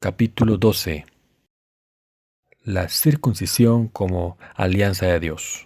Capítulo 12. La circuncisión como alianza de Dios.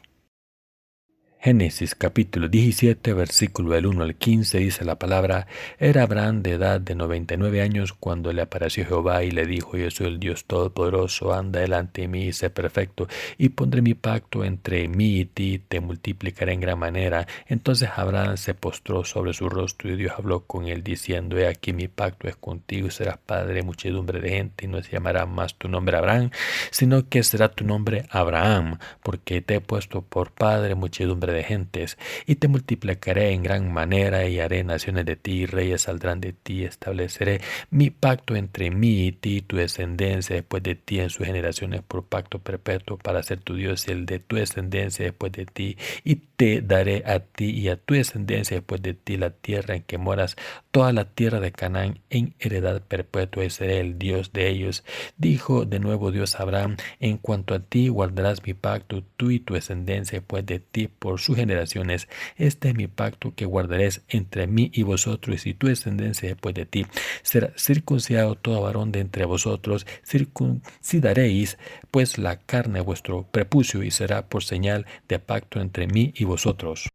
Génesis capítulo 17, versículo del 1 al 15 dice la palabra: Era Abraham de edad de 99 años cuando le apareció Jehová y le dijo: Yo soy el Dios Todopoderoso, anda delante de mí y sé perfecto, y pondré mi pacto entre mí y ti, te multiplicaré en gran manera. Entonces Abraham se postró sobre su rostro y Dios habló con él diciendo: He aquí mi pacto es contigo y serás padre de muchedumbre de gente, y no se llamará más tu nombre Abraham, sino que será tu nombre Abraham, porque te he puesto por padre muchedumbre de gentes, y te multiplicaré en gran manera, y haré naciones de ti, y reyes saldrán de ti, estableceré mi pacto entre mí y ti, tu descendencia después de ti en sus generaciones, por pacto perpetuo, para ser tu Dios, y el de tu descendencia después de ti, y te daré a ti y a tu descendencia después de ti la tierra en que moras, toda la tierra de Canaán en heredad perpetua, y seré el Dios de ellos. Dijo de nuevo Dios a Abraham: En cuanto a ti, guardarás mi pacto, tú y tu descendencia después de ti por sus generaciones. Este es mi pacto que guardaréis entre mí y vosotros, y tu descendencia después de ti. Será circuncidado todo varón de entre vosotros, circuncidaréis pues la carne de vuestro prepucio, y será por señal de pacto entre mí y vosotros.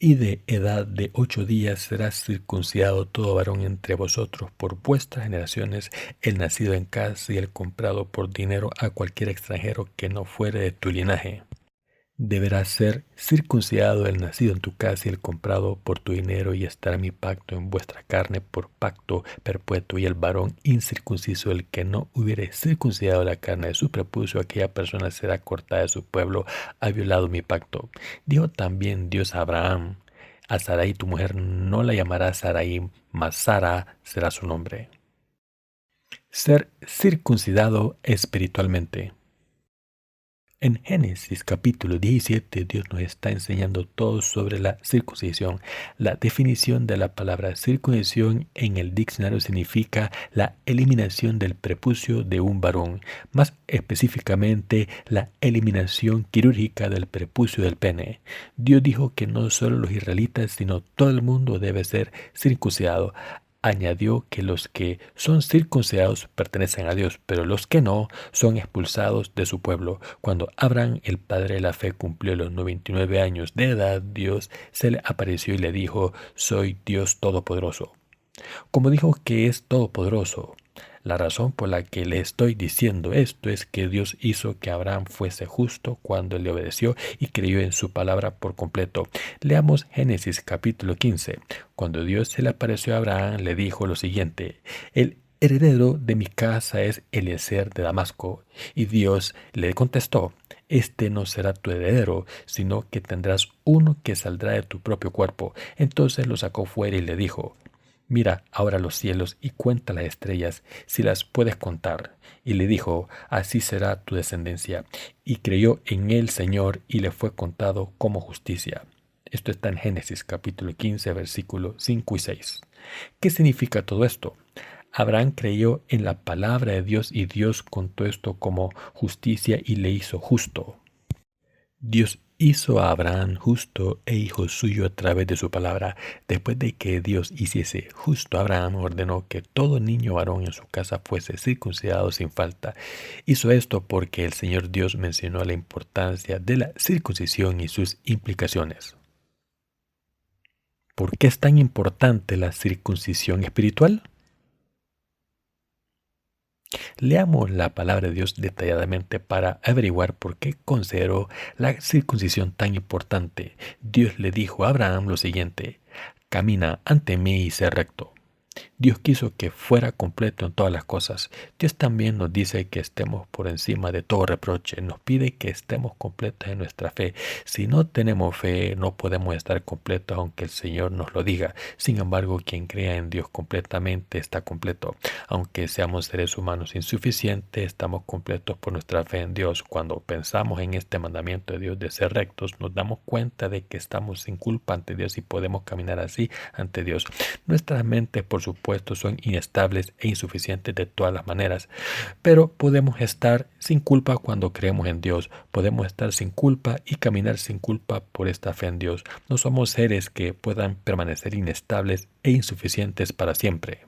Y de edad de 8 días será circuncidado todo varón entre vosotros por vuestras generaciones, el nacido en casa y el comprado por dinero a cualquier extranjero que no fuere de tu linaje. Deberá ser circuncidado el nacido en tu casa y el comprado por tu dinero, y estará mi pacto en vuestra carne por pacto perpetuo. Y el varón incircunciso, el que no hubiere circuncidado la carne de su prepucio, aquella persona será cortada de su pueblo, ha violado mi pacto. Dijo también Dios a Abraham: A Sarai tu mujer no la llamarás Sarai, mas Sara será su nombre. Ser circuncidado espiritualmente. En Génesis capítulo 17, Dios nos está enseñando todo sobre la circuncisión. La definición de la palabra circuncisión en el diccionario significa la eliminación del prepucio de un varón, más específicamente la eliminación quirúrgica del prepucio del pene. Dios dijo que no solo los israelitas, sino todo el mundo debe ser circuncidado. Añadió que los que son circuncidados pertenecen a Dios, pero los que no son expulsados de su pueblo. Cuando Abraham, el padre de la fe, cumplió los 99 años de edad, Dios se le apareció y le dijo: Soy Dios Todopoderoso. Como dijo que es todopoderoso, la razón por la que le estoy diciendo esto es que Dios hizo que Abraham fuese justo cuando le obedeció y creyó en su palabra por completo. Leamos Génesis capítulo 15. Cuando Dios se le apareció a Abraham, le dijo lo siguiente: El heredero de mi casa es Eliezer de Damasco. Y Dios le contestó: Este no será tu heredero, sino que tendrás uno que saldrá de tu propio cuerpo. Entonces lo sacó fuera y le dijo: Mira ahora los cielos y cuenta las estrellas, si las puedes contar. Y le dijo: Así será tu descendencia. Y creyó en el Señor, y le fue contado como justicia. Esto está en Génesis capítulo 15, versículos 5 y 6. ¿Qué significa todo esto? Abraham creyó en la palabra de Dios, y Dios contó esto como justicia y le hizo justo. Dios hizo a Abraham justo e hijo suyo a través de su palabra. Después de que Dios hiciese justo a Abraham, ordenó que todo niño varón en su casa fuese circuncidado sin falta. Hizo esto porque el Señor Dios mencionó la importancia de la circuncisión y sus implicaciones. ¿Por qué es tan importante la circuncisión espiritual? Leamos la palabra de Dios detalladamente para averiguar por qué consideró la circuncisión tan importante. Dios le dijo a Abraham lo siguiente: Camina ante mí y sé recto. Dios quiso que fuera completo en todas las cosas. Dios también nos dice que estemos por encima de todo reproche. Nos pide que estemos completos en nuestra fe. Si no tenemos fe, no podemos estar completos aunque el Señor nos lo diga. Sin embargo, quien crea en Dios completamente está completo. Aunque seamos seres humanos insuficientes, estamos completos por nuestra fe en Dios. Cuando pensamos en este mandamiento de Dios de ser rectos, nos damos cuenta de que estamos sin culpa ante Dios y podemos caminar así ante Dios. Nuestras mentes, por supuesto, son inestables e insuficientes de todas las maneras, pero podemos estar sin culpa cuando creemos en Dios. Podemos estar sin culpa y caminar sin culpa por esta fe en Dios. No somos seres que puedan permanecer inestables e insuficientes para siempre.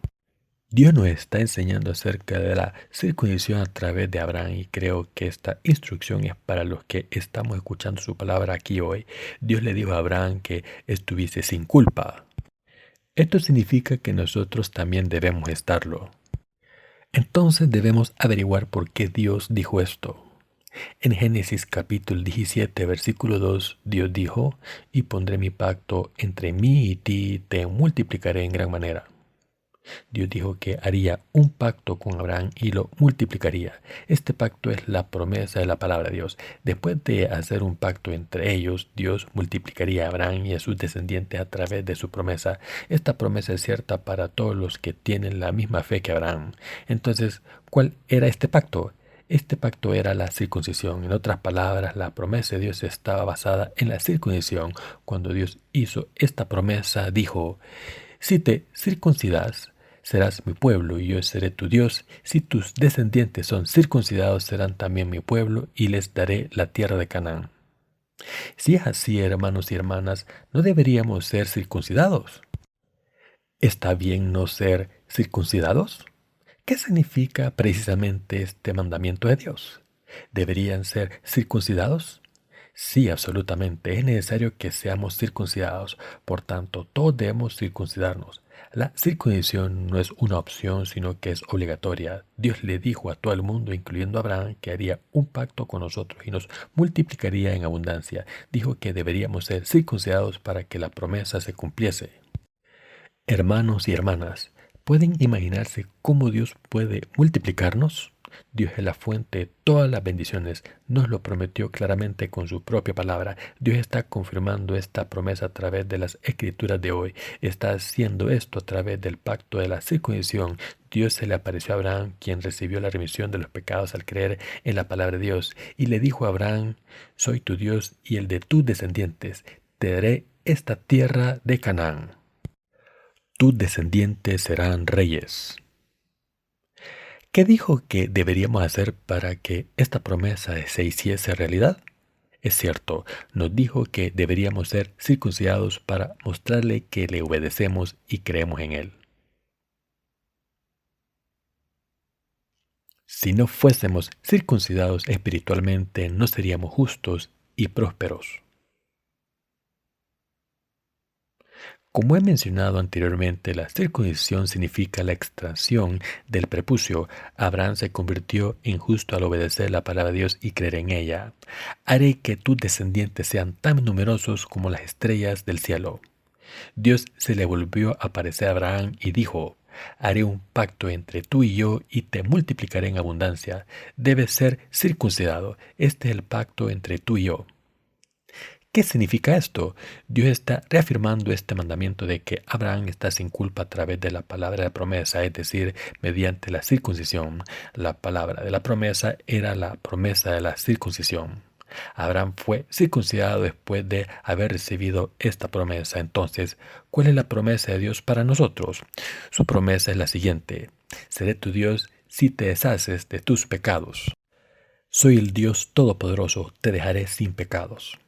Dios nos está enseñando acerca de la circuncisión a través de Abraham y creo que esta instrucción es para los que estamos escuchando su palabra aquí hoy. Dios le dijo a Abraham que estuviese sin culpa. Esto significa que nosotros también debemos estarlo. Entonces debemos averiguar por qué Dios dijo esto. En Génesis capítulo 17, versículo 2, Dios dijo, y pondré mi pacto entre mí y ti, te multiplicaré en gran manera. Dios dijo que haría un pacto con Abraham y lo multiplicaría. Este pacto es la promesa de la palabra de Dios. Después de hacer un pacto entre ellos, Dios multiplicaría a Abraham y a sus descendientes a través de su promesa. Esta promesa es cierta para todos los que tienen la misma fe que Abraham. Entonces, ¿cuál era este pacto? Este pacto era la circuncisión. En otras palabras, la promesa de Dios estaba basada en la circuncisión. Cuando Dios hizo esta promesa, dijo, si te circuncidas, serás mi pueblo y yo seré tu Dios. Si tus descendientes son circuncidados, serán también mi pueblo y les daré la tierra de Canaán. Si es así, hermanos y hermanas, ¿no deberíamos ser circuncidados? ¿Está bien no ser circuncidados? ¿Qué significa precisamente este mandamiento de Dios? ¿Deberían ser circuncidados? Sí, absolutamente. Es necesario que seamos circuncidados. Por tanto, todos debemos circuncidarnos. La circuncisión no es una opción, sino que es obligatoria. Dios le dijo a todo el mundo, incluyendo a Abraham, que haría un pacto con nosotros y nos multiplicaría en abundancia. Dijo que deberíamos ser circuncidados para que la promesa se cumpliese. Hermanos y hermanas, ¿pueden imaginarse cómo Dios puede multiplicarnos? Dios es la fuente de todas las bendiciones. Nos lo prometió claramente con su propia palabra. Dios está confirmando esta promesa a través de las escrituras de hoy. Está haciendo esto a través del pacto de la circuncisión. Dios se le apareció a Abraham, quien recibió la remisión de los pecados al creer en la palabra de Dios. Y le dijo a Abraham, soy tu Dios y el de tus descendientes. Te daré esta tierra de Canaán. Tus descendientes serán reyes. ¿Qué dijo que deberíamos hacer para que esta promesa se hiciese realidad? Es cierto, nos dijo que deberíamos ser circuncidados para mostrarle que le obedecemos y creemos en él. Si no fuésemos circuncidados espiritualmente, no seríamos justos y prósperos. Como he mencionado anteriormente, la circuncisión significa la extracción del prepucio. Abraham se convirtió en justo al obedecer la palabra de Dios y creer en ella. Haré que tus descendientes sean tan numerosos como las estrellas del cielo. Dios se le volvió a aparecer a Abraham y dijo, haré un pacto entre tú y yo y te multiplicaré en abundancia. Debes ser circuncidado. Este es el pacto entre tú y yo. ¿Qué significa esto? Dios está reafirmando este mandamiento de que Abraham está sin culpa a través de la palabra de promesa, es decir, mediante la circuncisión. La palabra de la promesa era la promesa de la circuncisión. Abraham fue circuncidado después de haber recibido esta promesa. Entonces, ¿cuál es la promesa de Dios para nosotros? Su promesa es la siguiente: seré tu Dios si te deshaces de tus pecados. Soy el Dios Todopoderoso, te dejaré sin pecados.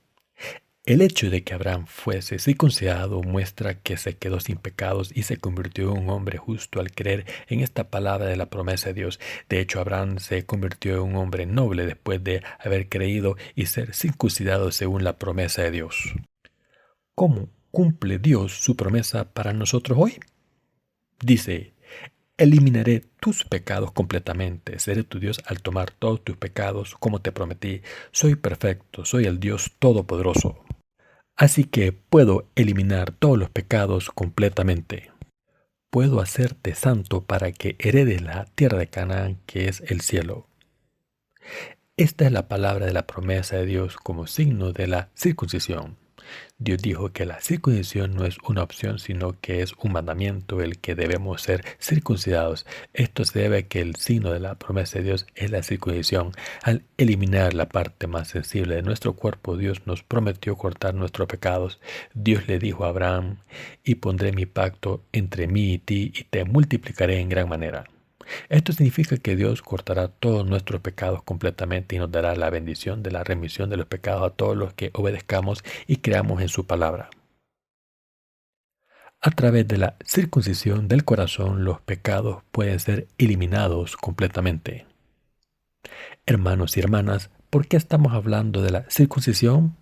El hecho de que Abraham fuese circuncidado muestra que se quedó sin pecados y se convirtió en un hombre justo al creer en esta palabra de la promesa de Dios. De hecho, Abraham se convirtió en un hombre noble después de haber creído y ser circuncidado según la promesa de Dios. ¿Cómo cumple Dios su promesa para nosotros hoy? Dice, eliminaré tus pecados completamente. Seré tu Dios al tomar todos tus pecados como te prometí. Soy perfecto, soy el Dios Todopoderoso. Así que puedo eliminar todos los pecados completamente. Puedo hacerte santo para que heredes la tierra de Canaán, que es el cielo. Esta es la palabra de la promesa de Dios como signo de la circuncisión. Dios dijo que la circuncisión no es una opción, sino que es un mandamiento el que debemos ser circuncidados. Esto se debe a que el signo de la promesa de Dios es la circuncisión. Al eliminar la parte más sensible de nuestro cuerpo, Dios nos prometió cortar nuestros pecados. Dios le dijo a Abraham, y pondré mi pacto entre mí y ti, y te multiplicaré en gran manera. Esto significa que Dios cortará todos nuestros pecados completamente y nos dará la bendición de la remisión de los pecados a todos los que obedezcamos y creamos en su palabra. A través de la circuncisión del corazón, los pecados pueden ser eliminados completamente. Hermanos y hermanas, ¿por qué estamos hablando de la circuncisión?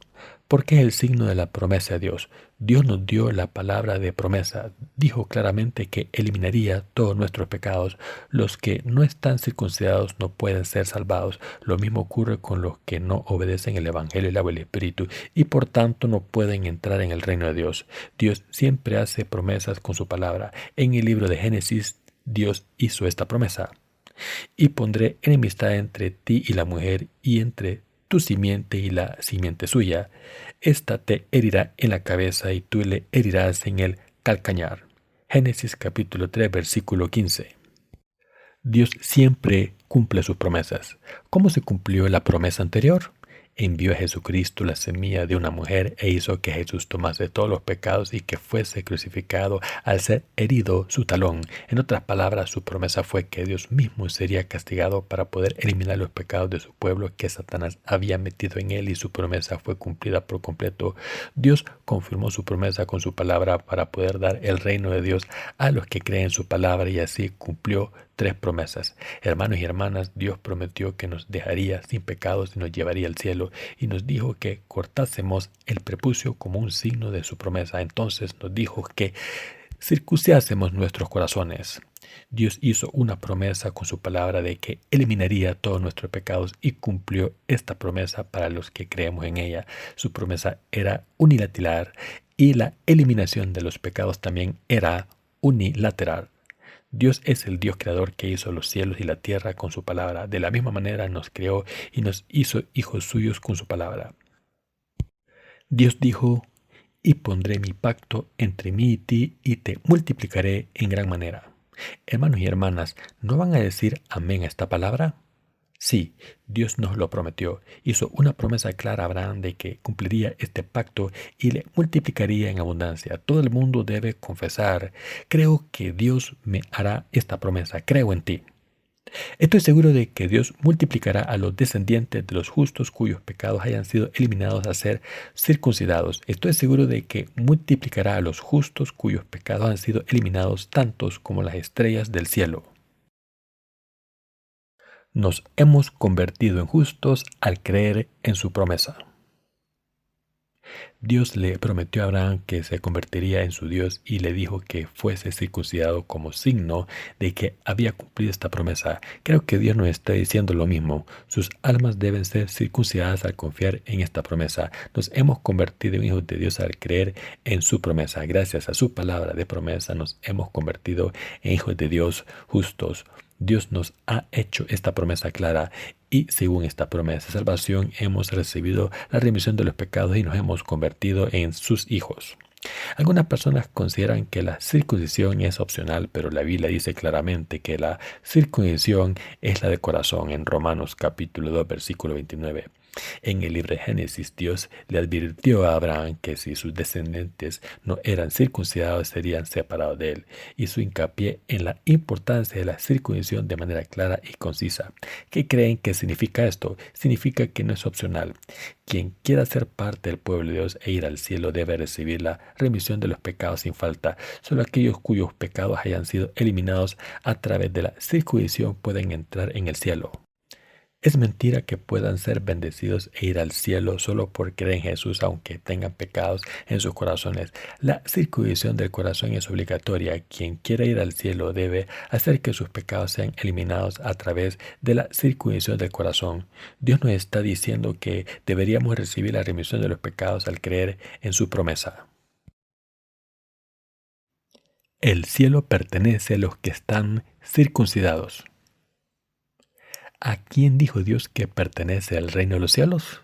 Porque es el signo de la promesa de Dios. Dios nos dio la palabra de promesa. Dijo claramente que eliminaría todos nuestros pecados. Los que no están circuncidados no pueden ser salvados. Lo mismo ocurre con los que no obedecen el Evangelio, el agua y el Espíritu, y por tanto no pueden entrar en el reino de Dios. Dios siempre hace promesas con su palabra. En el libro de Génesis, Dios hizo esta promesa. Y pondré enemistad entre ti y la mujer, y entre tu simiente y la simiente suya. Esta te herirá en la cabeza y tú le herirás en el calcañar. Génesis capítulo 3, versículo 15. Dios siempre cumple sus promesas. ¿Cómo se cumplió la promesa anterior? Envió a Jesucristo, la semilla de una mujer, e hizo que Jesús tomase todos los pecados y que fuese crucificado al ser herido su talón. En otras palabras, su promesa fue que Dios mismo sería castigado para poder eliminar los pecados de su pueblo que Satanás había metido en él, y su promesa fue cumplida por completo. Dios confirmó su promesa con su palabra para poder dar el reino de Dios a los que creen en su palabra, y así cumplió 3 promesas. Hermanos y hermanas, Dios prometió que nos dejaría sin pecados y nos llevaría al cielo, y nos dijo que cortásemos el prepucio como un signo de su promesa. Entonces nos dijo que circuncidásemos nuestros corazones. Dios hizo una promesa con su palabra de que eliminaría todos nuestros pecados, y cumplió esta promesa para los que creemos en ella. Su promesa era unilateral y la eliminación de los pecados también era unilateral. Dios es el Dios creador que hizo los cielos y la tierra con su palabra. De la misma manera nos creó y nos hizo hijos suyos con su palabra. Dios dijo: y pondré mi pacto entre mí y ti, y te multiplicaré en gran manera. Hermanos y hermanas, ¿no van a decir amén a esta palabra? Sí, Dios nos lo prometió. Hizo una promesa clara a Abraham de que cumpliría este pacto y le multiplicaría en abundancia. Todo el mundo debe confesar: creo que Dios me hará esta promesa, creo en ti. Estoy seguro de que Dios multiplicará a los descendientes de los justos cuyos pecados hayan sido eliminados a ser circuncidados. Estoy seguro de que multiplicará a los justos cuyos pecados han sido eliminados, tantos como las estrellas del cielo. Nos hemos convertido en justos al creer en su promesa. Dios le prometió a Abraham que se convertiría en su Dios, y le dijo que fuese circuncidado como signo de que había cumplido esta promesa. Creo que Dios nos está diciendo lo mismo. Sus almas deben ser circuncidadas al confiar en esta promesa. Nos hemos convertido en hijos de Dios al creer en su promesa. Gracias a su palabra de promesa nos hemos convertido en hijos de Dios justos. Dios nos ha hecho esta promesa clara, y según esta promesa de salvación hemos recibido la remisión de los pecados y nos hemos convertido en sus hijos. Algunas personas consideran que la circuncisión es opcional, pero la Biblia dice claramente que la circuncisión es la de corazón en Romanos capítulo 2, versículo 29. En el libro de Génesis, Dios le advirtió a Abraham que si sus descendientes no eran circuncidados, serían separados de él. Hizo hincapié en la importancia de la circuncisión de manera clara y concisa. ¿Qué creen que significa esto? Significa que no es opcional. Quien quiera ser parte del pueblo de Dios e ir al cielo debe recibir la remisión de los pecados sin falta. Solo aquellos cuyos pecados hayan sido eliminados a través de la circuncisión pueden entrar en el cielo. Es mentira que puedan ser bendecidos e ir al cielo solo por creer en Jesús, aunque tengan pecados en sus corazones. La circuncisión del corazón es obligatoria. Quien quiera ir al cielo debe hacer que sus pecados sean eliminados a través de la circuncisión del corazón. Dios nos está diciendo que deberíamos recibir la remisión de los pecados al creer en su promesa. El cielo pertenece a los que están circuncidados. ¿A quién dijo Dios que pertenece al reino de los cielos?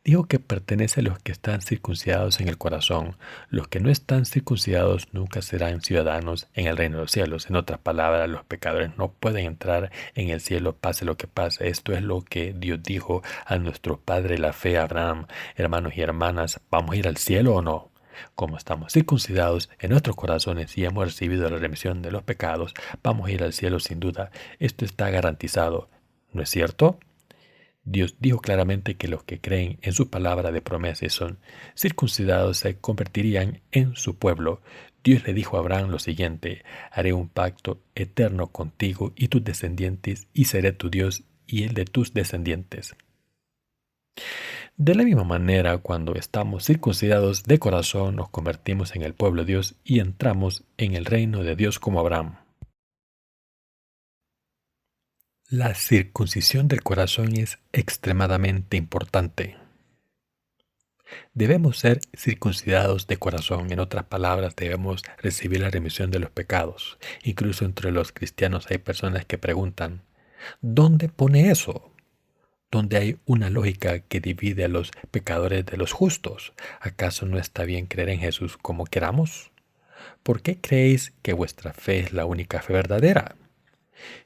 Dijo que pertenece a los que están circuncidados en el corazón. Los que no están circuncidados nunca serán ciudadanos en el reino de los cielos. En otras palabras, los pecadores no pueden entrar en el cielo pase lo que pase. Esto es lo que Dios dijo a nuestro padre la fe, Abraham. Hermanos y hermanas, ¿vamos a ir al cielo o no? Como estamos circuncidados en nuestros corazones y hemos recibido la remisión de los pecados, vamos a ir al cielo sin duda. Esto está garantizado. ¿No es cierto? Dios dijo claramente que los que creen en su palabra de promesa y son circuncidados se convertirían en su pueblo. Dios le dijo a Abraham lo siguiente: haré un pacto eterno contigo y tus descendientes, y seré tu Dios y el de tus descendientes. De la misma manera, cuando estamos circuncidados de corazón, nos convertimos en el pueblo de Dios y entramos en el reino de Dios como Abraham. La circuncisión del corazón es extremadamente importante. Debemos ser circuncidados de corazón. En otras palabras, debemos recibir la remisión de los pecados. Incluso entre los cristianos hay personas que preguntan: ¿dónde pone eso? ¿Dónde hay una lógica que divide a los pecadores de los justos? ¿Acaso no está bien creer en Jesús como queramos? ¿Por qué creéis que vuestra fe es la única fe verdadera?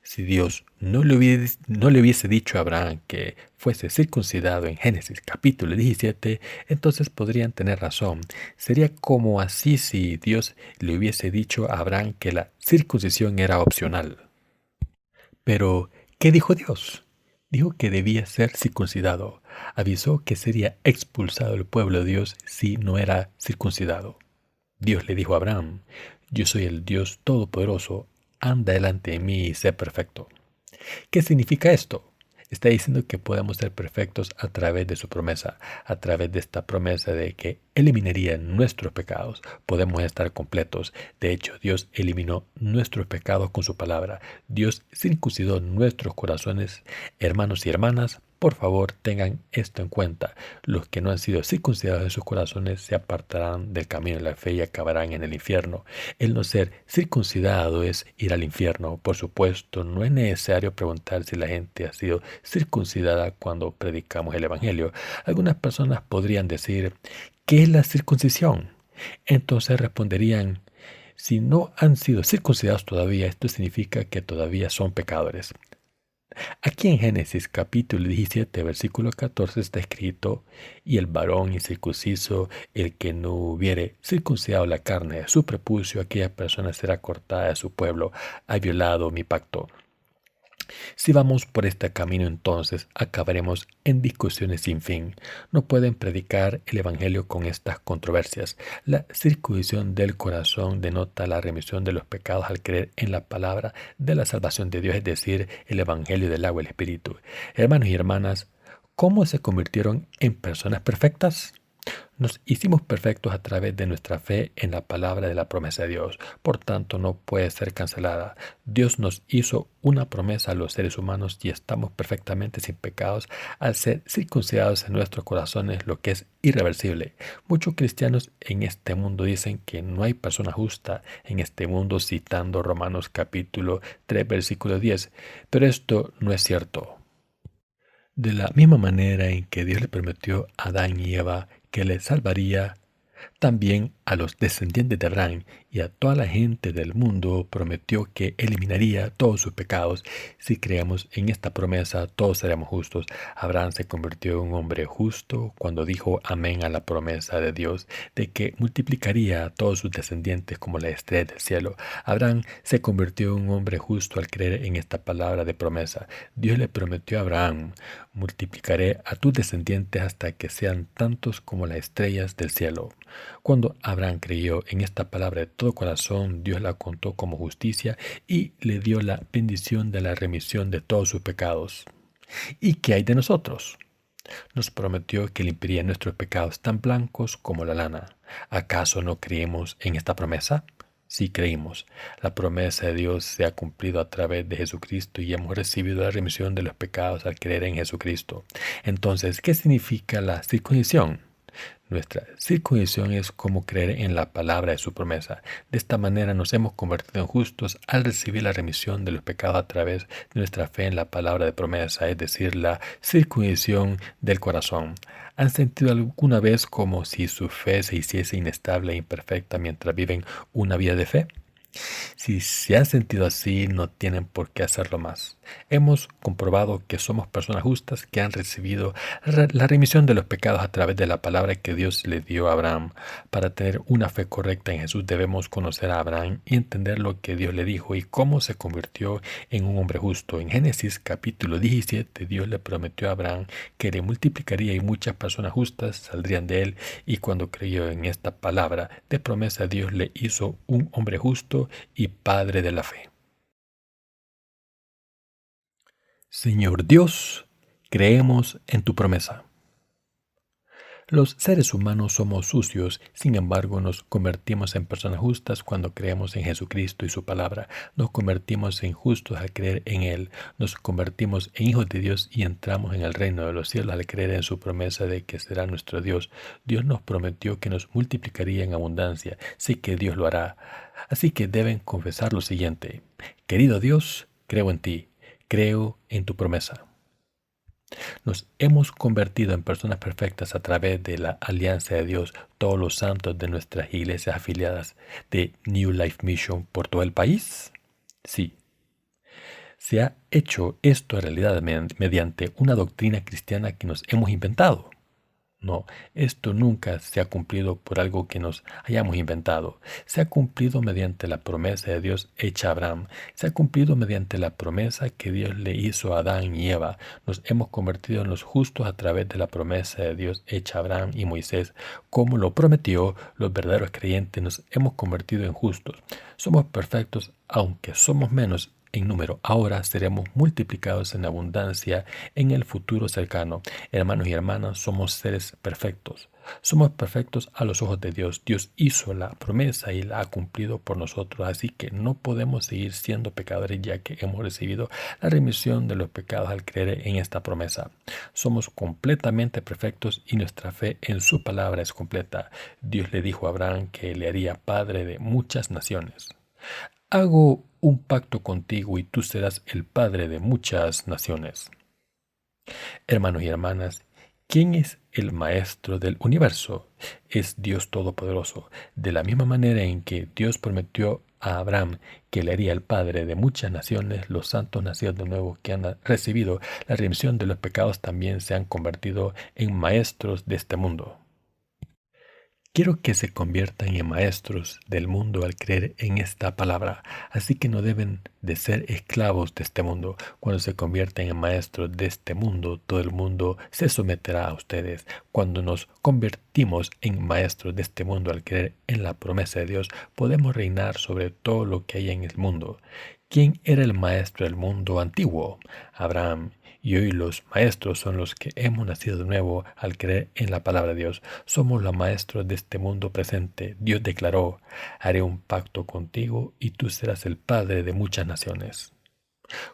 Si Dios no le hubiese dicho a Abraham que fuese circuncidado en Génesis capítulo 17, entonces podrían tener razón. Sería como así si Dios le hubiese dicho a Abraham que la circuncisión era opcional. Pero, ¿qué dijo Dios? Dijo que debía ser circuncidado. Avisó que sería expulsado del pueblo de Dios si no era circuncidado. Dios le dijo a Abraham: yo soy el Dios Todopoderoso, anda delante de mí y sé perfecto. ¿Qué significa esto? Está diciendo que podemos ser perfectos a través de su promesa, a través de esta promesa de que eliminaría nuestros pecados. Podemos estar completos. De hecho, Dios eliminó nuestros pecados con su palabra. Dios circuncidó nuestros corazones. Hermanos y hermanas, por favor, tengan esto en cuenta. Los que no han sido circuncidados en sus corazones se apartarán del camino de la fe y acabarán en el infierno. El no ser circuncidado es ir al infierno. Por supuesto, no es necesario preguntar si la gente ha sido circuncidada cuando predicamos el Evangelio. Algunas personas podrían decir: ¿qué es la circuncisión? Entonces responderían: si no han sido circuncidados todavía, esto significa que todavía son pecadores. Aquí en Génesis capítulo 17, versículo 14 está escrito: y el varón incircunciso, el que no hubiere circuncidado la carne de su prepucio, aquella persona será cortada de su pueblo, ha violado mi pacto. Si vamos por este camino, entonces acabaremos en discusiones sin fin. No pueden predicar el Evangelio con estas controversias. La circuncisión del corazón denota la remisión de los pecados al creer en la palabra de la salvación de Dios, es decir, el Evangelio del agua y el Espíritu. Hermanos y hermanas, ¿cómo se convirtieron en personas perfectas? Nos hicimos perfectos a través de nuestra fe en la palabra de la promesa de Dios. Por tanto, no puede ser cancelada. Dios nos hizo una promesa a los seres humanos y estamos perfectamente sin pecados al ser circuncidados en nuestros corazones, lo que es irreversible. Muchos cristianos en este mundo dicen que no hay persona justa en este mundo, citando Romanos capítulo 3, versículo 10. Pero esto no es cierto. De la misma manera en que Dios le prometió a Adán y Eva que le salvaría, también a los descendientes de Abraham y a toda la gente del mundo prometió que eliminaría todos sus pecados. Si creemos en esta promesa, todos seremos justos. Abraham se convirtió en un hombre justo cuando dijo amén a la promesa de Dios de que multiplicaría a todos sus descendientes como la estrella del cielo. Abraham se convirtió en un hombre justo al creer en esta palabra de promesa. Dios le prometió a Abraham: multiplicaré a tus descendientes hasta que sean tantos como las estrellas del cielo. Cuando Abraham creyó en esta palabra de todo corazón, Dios la contó como justicia y le dio la bendición de la remisión de todos sus pecados. ¿Y qué hay de nosotros? Nos prometió que limpiaría nuestros pecados tan blancos como la lana. ¿Acaso no creemos en esta promesa? Sí creímos. La promesa de Dios se ha cumplido a través de Jesucristo y hemos recibido la remisión de los pecados al creer en Jesucristo. Entonces, ¿qué significa la circuncisión? Nuestra circuncisión es como creer en la palabra de su promesa. De esta manera nos hemos convertido en justos al recibir la remisión de los pecados a través de nuestra fe en la palabra de promesa, es decir, la circuncisión del corazón. ¿Han sentido alguna vez como si su fe se hiciese inestable e imperfecta mientras viven una vida de fe? Si se han sentido así, no tienen por qué hacerlo más. Hemos comprobado que somos personas justas que han recibido la remisión de los pecados a través de la palabra que Dios le dio a Abraham. Para tener una fe correcta en Jesús debemos conocer a Abraham y entender lo que Dios le dijo y cómo se convirtió en un hombre justo. En Génesis capítulo 17, Dios le prometió a Abraham que le multiplicaría y muchas personas justas saldrían de él, y cuando creyó en esta palabra de promesa, Dios le hizo un hombre justo y Padre de la fe. Señor Dios, creemos en tu promesa. Los seres humanos somos sucios, sin embargo nos convertimos en personas justas cuando creemos en Jesucristo y su palabra. Nos convertimos en justos al creer en Él. Nos convertimos en hijos de Dios y entramos en el reino de los cielos al creer en su promesa de que será nuestro Dios. Dios nos prometió que nos multiplicaría en abundancia. Sí que Dios lo hará. Así que deben confesar lo siguiente: querido Dios, creo en ti, creo en tu promesa. Nos hemos convertido en personas perfectas a través de la alianza de Dios, todos los santos de nuestras iglesias afiliadas de New Life Mission por todo el país. Sí, se ha hecho esto en realidad mediante una doctrina cristiana que nos hemos inventado. No, esto nunca se ha cumplido por algo que nos hayamos inventado. Se ha cumplido mediante la promesa de Dios hecha a Abraham. Se ha cumplido mediante la promesa que Dios le hizo a Adán y Eva. Nos hemos convertido en los justos a través de la promesa de Dios hecha a Abraham y Moisés. Como lo prometió, los verdaderos creyentes nos hemos convertido en justos. Somos perfectos, aunque somos menos en número. Ahora seremos multiplicados en abundancia en el futuro cercano. Hermanos y hermanas, somos seres perfectos. Somos perfectos a los ojos de Dios. Dios hizo la promesa y la ha cumplido por nosotros, así que no podemos seguir siendo pecadores ya que hemos recibido la remisión de los pecados al creer en esta promesa. Somos completamente perfectos y nuestra fe en su palabra es completa. Dios le dijo a Abraham que le haría padre de muchas naciones. Hago un pacto contigo y tú serás el padre de muchas naciones. Hermanos y hermanas, ¿quién es el maestro del universo? Es Dios Todopoderoso. De la misma manera en que Dios prometió a Abraham que le haría el padre de muchas naciones, los santos nacidos de nuevo que han recibido la remisión de los pecados también se han convertido en maestros de este mundo. Quiero que se conviertan en maestros del mundo al creer en esta palabra, así que no deben de ser esclavos de este mundo. Cuando se conviertan en maestros de este mundo, todo el mundo se someterá a ustedes. Cuando nos convertimos en maestros de este mundo al creer en la promesa de Dios, podemos reinar sobre todo lo que hay en el mundo. ¿Quién era el maestro del mundo antiguo? Abraham. Y hoy los maestros son los que hemos nacido de nuevo al creer en la palabra de Dios. Somos los maestros de este mundo presente. Dios declaró: haré un pacto contigo y tú serás el padre de muchas naciones.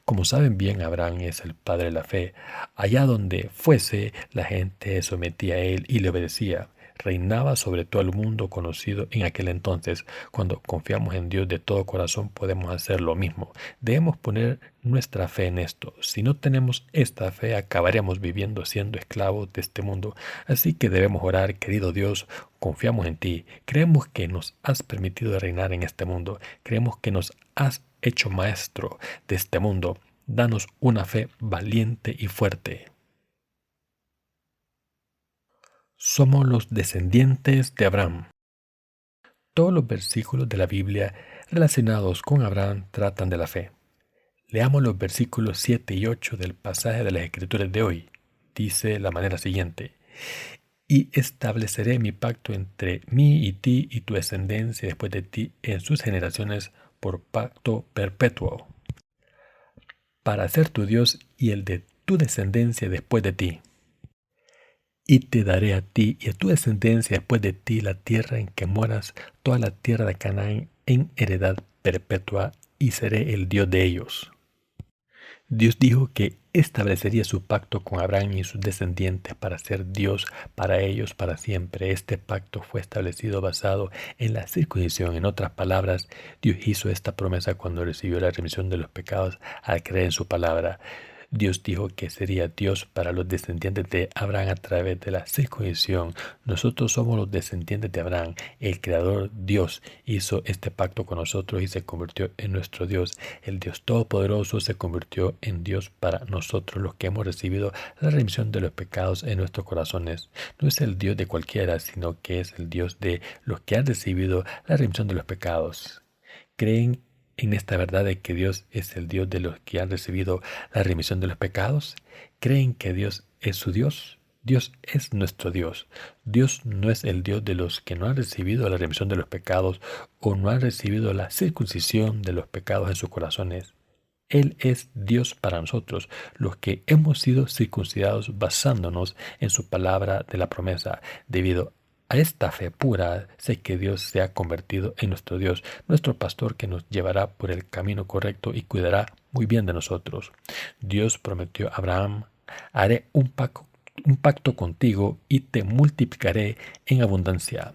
Como saben bien, Abraham es el padre de la fe. Allá donde fuese, la gente se sometía a él y le obedecía. Reinaba sobre todo el mundo conocido en aquel entonces. Cuando confiamos en Dios de todo corazón podemos hacer lo mismo. Debemos poner nuestra fe en esto. Si no tenemos esta fe, acabaremos viviendo siendo esclavos de este mundo. Así que debemos orar: querido Dios, confiamos en ti. Creemos que nos has permitido reinar en este mundo. Creemos que nos has hecho maestro de este mundo. Danos una fe valiente y fuerte. Somos los descendientes de Abraham. Todos los versículos de la Biblia relacionados con Abraham tratan de la fe. Leamos los versículos 7 y 8 del pasaje de las Escrituras de hoy. Dice de la manera siguiente: y estableceré mi pacto entre mí y ti y tu descendencia después de ti en sus generaciones por pacto perpetuo, para ser tu Dios y el de tu descendencia después de ti. Y te daré a ti y a tu descendencia después de ti la tierra en que moras, toda la tierra de Canaán en heredad perpetua, y seré el Dios de ellos. Dios dijo que establecería su pacto con Abraham y sus descendientes para ser Dios para ellos para siempre. Este pacto fue establecido basado en la circuncisión. En otras palabras, Dios hizo esta promesa cuando recibió la remisión de los pecados al creer en su palabra. Dios dijo que sería Dios para los descendientes de Abraham a través de la circuncisión. Nosotros somos los descendientes de Abraham. El Creador Dios hizo este pacto con nosotros y se convirtió en nuestro Dios. El Dios Todopoderoso se convirtió en Dios para nosotros, los que hemos recibido la remisión de los pecados en nuestros corazones. No es el Dios de cualquiera, sino que es el Dios de los que han recibido la remisión de los pecados. ¿Creen en esta verdad de que Dios es el Dios de los que han recibido la remisión de los pecados? ¿Creen que Dios es su Dios? Dios es nuestro Dios. Dios no es el Dios de los que no han recibido la remisión de los pecados o no han recibido la circuncisión de los pecados en sus corazones. Él es Dios para nosotros, los que hemos sido circuncidados basándonos en su palabra de la promesa. Debido a esta fe pura, sé que Dios se ha convertido en nuestro Dios, nuestro pastor que nos llevará por el camino correcto y cuidará muy bien de nosotros. Dios prometió a Abraham: haré un pacto contigo y te multiplicaré en abundancia.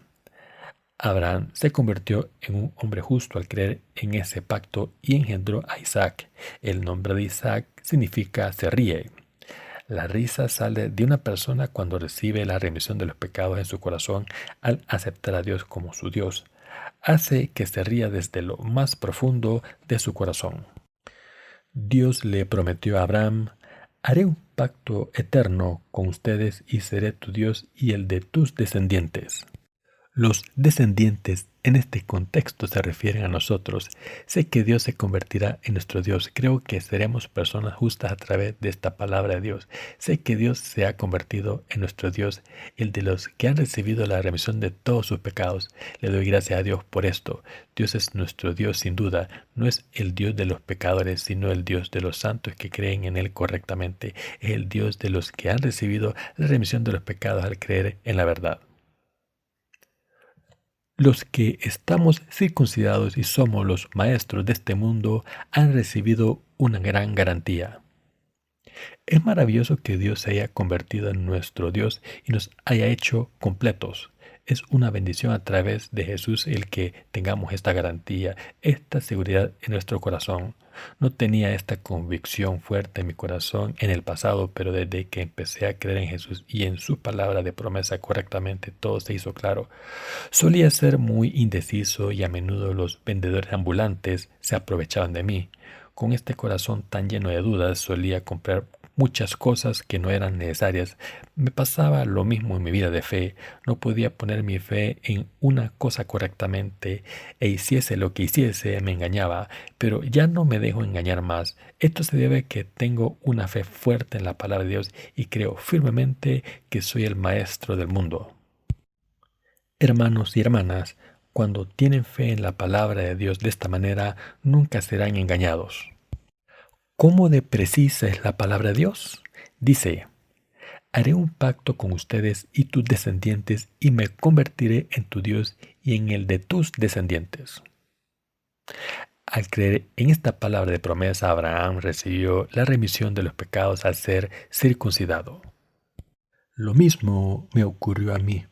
Abraham se convirtió en un hombre justo al creer en ese pacto y engendró a Isaac. El nombre de Isaac significa se ríe. La risa sale de una persona cuando recibe la remisión de los pecados en su corazón al aceptar a Dios como su Dios. Hace que se ría desde lo más profundo de su corazón. Dios le prometió a Abraham: haré un pacto eterno con ustedes y seré tu Dios y el de tus descendientes. Los descendientes en este contexto se refieren a nosotros. Sé que Dios se convertirá en nuestro Dios. Creo que seremos personas justas a través de esta palabra de Dios. Sé que Dios se ha convertido en nuestro Dios, el de los que han recibido la remisión de todos sus pecados. Le doy gracias a Dios por esto. Dios es nuestro Dios sin duda. No es el Dios de los pecadores, sino el Dios de los santos que creen en Él correctamente. Es el Dios de los que han recibido la remisión de los pecados al creer en la verdad. Los que estamos circuncidados y somos los maestros de este mundo han recibido una gran garantía. Es maravilloso que Dios se haya convertido en nuestro Dios y nos haya hecho completos. Es una bendición a través de Jesús el que tengamos esta garantía, esta seguridad en nuestro corazón. No tenía esta convicción fuerte en mi corazón en el pasado, pero desde que empecé a creer en Jesús y en su palabra de promesa correctamente, todo se hizo claro. Solía ser muy indeciso y a menudo los vendedores ambulantes se aprovechaban de mí. Con este corazón tan lleno de dudas solía comprar muchas cosas que no eran necesarias. Me pasaba lo mismo en mi vida de fe. No podía poner mi fe en una cosa correctamente e hiciese lo que hiciese me engañaba, pero ya no me dejo engañar más. Esto se debe a que tengo una fe fuerte en la palabra de Dios y creo firmemente que soy el maestro del mundo. Hermanos y hermanas, cuando tienen fe en la palabra de Dios de esta manera, nunca serán engañados. ¿Cómo de precisa es la palabra de Dios? Dice: haré un pacto con ustedes y tus descendientes y me convertiré en tu Dios y en el de tus descendientes. Al creer en esta palabra de promesa, Abraham recibió la remisión de los pecados al ser circuncidado. Lo mismo me ocurrió a mí.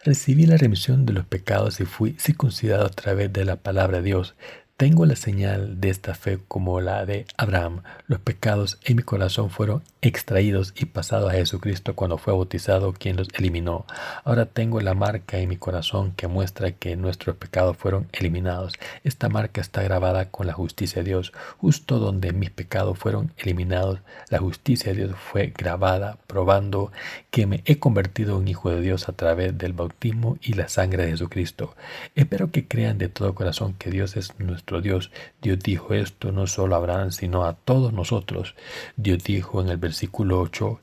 Recibí la remisión de los pecados y fui circuncidado a través de la palabra de Dios. Tengo la señal de esta fe como la de Abraham. Los pecados en mi corazón fueron extraídos y pasados a Jesucristo cuando fue bautizado, quien los eliminó. Ahora tengo la marca en mi corazón que muestra que nuestros pecados fueron eliminados. Esta marca está grabada con la justicia de Dios. Justo donde mis pecados fueron eliminados, la justicia de Dios fue grabada, probando que me he convertido en hijo de Dios a través del bautismo y la sangre de Jesucristo. Espero que crean de todo corazón que Dios es nuestro Dios. Dios dijo esto no solo a Abraham, sino a todos nosotros. Dios dijo en el versículo 8: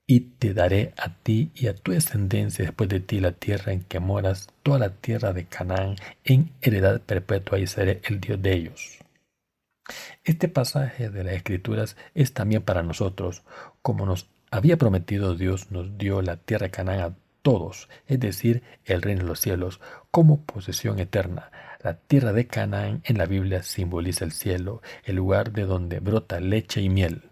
y te daré a ti y a tu descendencia después de ti la tierra en que moras, toda la tierra de Canaán, en heredad perpetua, y seré el Dios de ellos. Este pasaje de las Escrituras es también para nosotros. Como nos había prometido, Dios nos dio la tierra de Canaán a todos, es decir, el reino de los cielos, como posesión eterna. La tierra de Canaán en la Biblia simboliza el cielo, el lugar de donde brota leche y miel.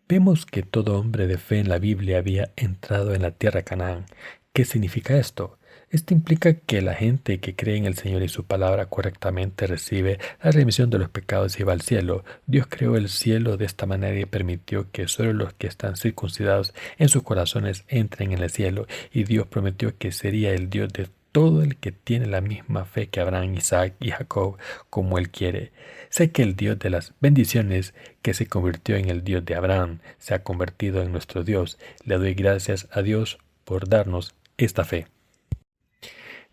Vemos que todo hombre de fe en la Biblia había entrado en la tierra de Canaán. ¿Qué significa esto? Esto implica que la gente que cree en el Señor y su palabra correctamente recibe la remisión de los pecados y va al cielo. Dios creó el cielo de esta manera y permitió que solo los que están circuncidados en sus corazones entren en el cielo. Y Dios prometió que sería el Dios de todo el que tiene la misma fe que Abraham, Isaac y Jacob, como Él quiere. Sé que el Dios de las bendiciones, que se convirtió en el Dios de Abraham, se ha convertido en nuestro Dios. Le doy gracias a Dios por darnos esta fe.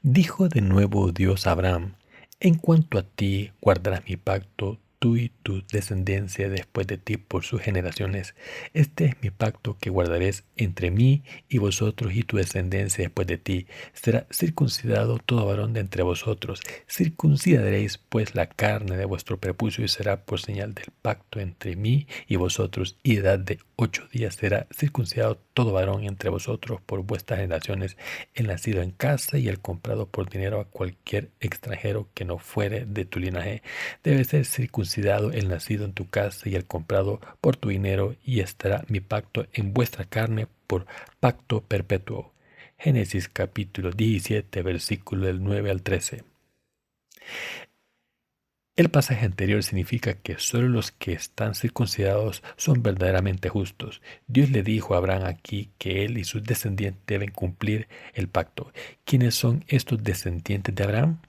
Dijo de nuevo Dios a Abraham: En cuanto a ti, guardarás mi pacto, tú y tu descendencia después de ti por sus generaciones. Este es mi pacto que guardaréis entre mí y vosotros y tu descendencia después de ti. Será circuncidado todo varón de entre vosotros. Circuncidaréis pues la carne de vuestro prepucio y será por señal del pacto entre mí y vosotros. Y edad de 8 días será circuncidado todo varón entre vosotros por vuestras generaciones, el nacido en casa y el comprado por dinero a cualquier extranjero que no fuere de tu linaje. Debe ser circuncidado el nacido en tu casa y el comprado por tu dinero, y estará mi pacto en vuestra carne por pacto perpetuo. Génesis capítulo 17, versículo del 9 al 13. El pasaje anterior significa que solo los que están circuncidados son verdaderamente justos. Dios le dijo a Abraham aquí que él y sus descendientes deben cumplir el pacto. ¿Quiénes son estos descendientes de Abraham?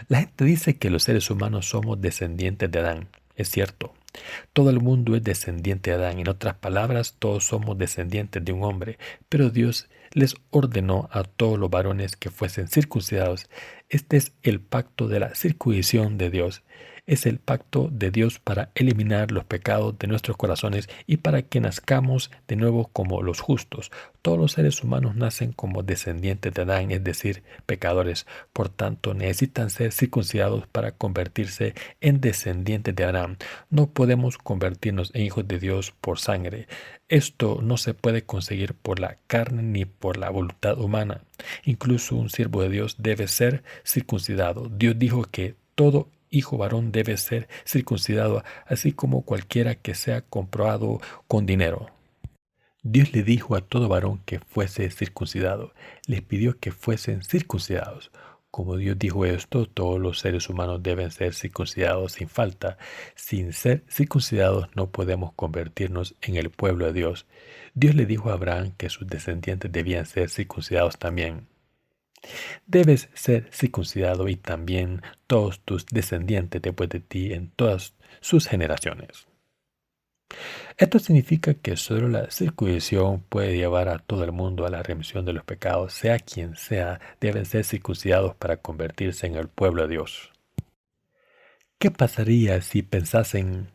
La gente dice que los seres humanos somos descendientes de Adán. Es cierto. Todo el mundo es descendiente de Adán. En otras palabras, todos somos descendientes de un hombre. Pero Dios les ordenó a todos los varones que fuesen circuncidados. Este es el pacto de la circuncisión de Dios. Es el pacto de Dios para eliminar los pecados de nuestros corazones y para que nazcamos de nuevo como los justos. Todos los seres humanos nacen como descendientes de Adán, es decir, pecadores. Por tanto, necesitan ser circuncidados para convertirse en descendientes de Abraham. No podemos convertirnos en hijos de Dios por sangre. Esto no se puede conseguir por la carne ni por la voluntad humana. Incluso un siervo de Dios debe ser circuncidado. Dios dijo que todo hijo varón debe ser circuncidado, así como cualquiera que sea comprado con dinero. Dios le dijo a todo varón que fuese circuncidado. Les pidió que fuesen circuncidados. Como Dios dijo esto, todos los seres humanos deben ser circuncidados sin falta. Sin ser circuncidados no podemos convertirnos en el pueblo de Dios. Dios le dijo a Abraham que sus descendientes debían ser circuncidados también. Debes ser circuncidado y también todos tus descendientes después de ti en todas sus generaciones. Esto significa que solo la circuncisión puede llevar a todo el mundo a la remisión de los pecados. Sea quien sea, deben ser circuncidados para convertirse en el pueblo de Dios. ¿Qué pasaría si pensasen: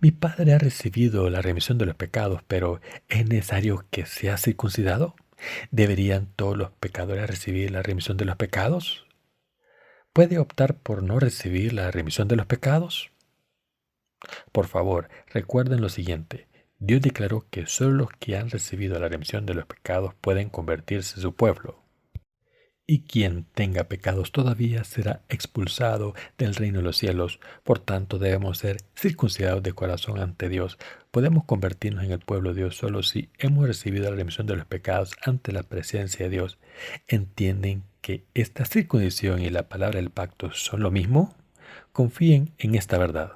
mi padre ha recibido la remisión de los pecados, pero es necesario que sea circuncidado? ¿Deberían todos los pecadores recibir la remisión de los pecados? ¿Puede optar por no recibir la remisión de los pecados? Por favor, recuerden lo siguiente. Dios declaró que solo los que han recibido la remisión de los pecados pueden convertirse en su pueblo. Y quien tenga pecados todavía será expulsado del reino de los cielos. Por tanto, debemos ser circuncidados de corazón ante Dios. Podemos convertirnos en el pueblo de Dios solo si hemos recibido la remisión de los pecados ante la presencia de Dios. ¿Entienden que esta circuncisión y la palabra del pacto son lo mismo? Confíen en esta verdad.